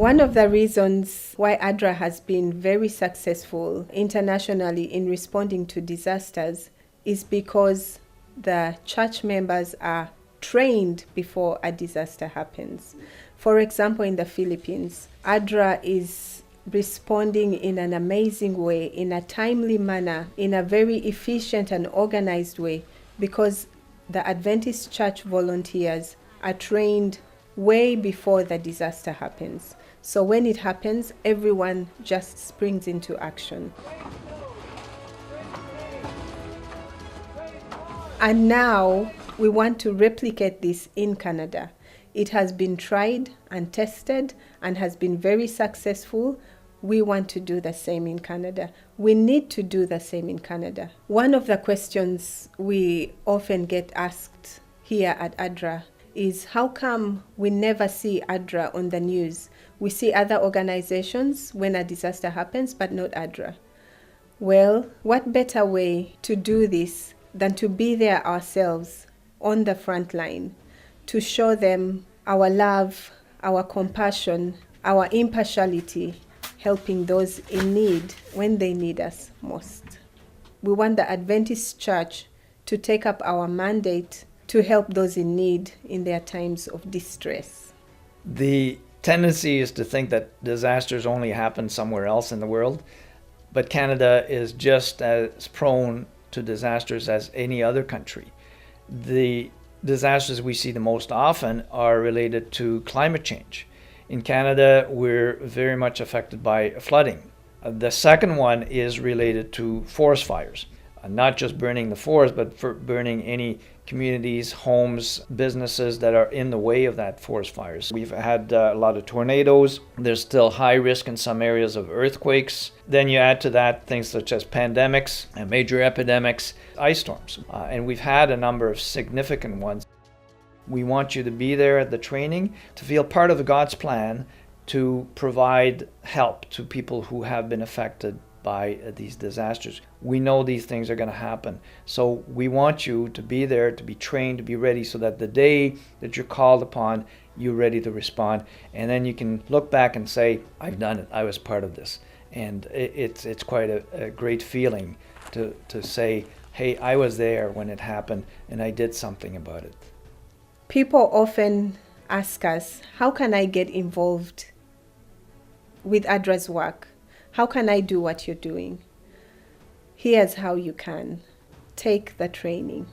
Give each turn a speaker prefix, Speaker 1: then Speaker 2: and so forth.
Speaker 1: One of the reasons why ADRA has been very successful internationally in responding to disasters is because the church members are trained before a disaster happens. For example, in the Philippines, ADRA is responding in an amazing way, in a timely manner, in a very efficient and organized way, because the Adventist church volunteers are trained way before the disaster happens. So when it happens, everyone just springs into action. And now we want to replicate this in Canada. It has been tried and tested and has been very successful. We want to do the same in Canada. We need to do the same in Canada. One of the questions we often get asked here at ADRA is how come we never see ADRA on the news? We see other organizations when a disaster happens, but not ADRA. Well, what better way to do this than to be there ourselves on the front line, to show them our love, our compassion, our impartiality, helping those in need when they need us most. We want the Adventist Church to take up our mandate to help those in need in their times of distress.
Speaker 2: The tendency is to think that disasters only happen somewhere else in the world, but Canada is just as prone to disasters as any other country. The disasters we see the most often are related to climate change. In Canada, we're very much affected by flooding. The second one is related to forest fires. Not just burning the forest, but for burning any communities, homes, businesses that are in the way of that forest fires. We've had a lot of tornadoes. There's still high risk in some areas of earthquakes. Then you add to that things such as pandemics and major epidemics, ice storms. And we've had a number of significant ones. We want you to be there at the training, to feel part of God's plan to provide help to people who have been affected by these disasters. We know these things are going to happen. So we want you to be there, to be trained, to be ready, so that the day that you're called upon, you're ready to respond. And then you can look back and say, I've done it, I was part of this. And it's quite a great feeling to say, hey, I was there when it happened and I did something about it.
Speaker 1: People often ask us, how can I get involved with ADRA's work? How can I do what you're doing? Here's how you can. Take the training.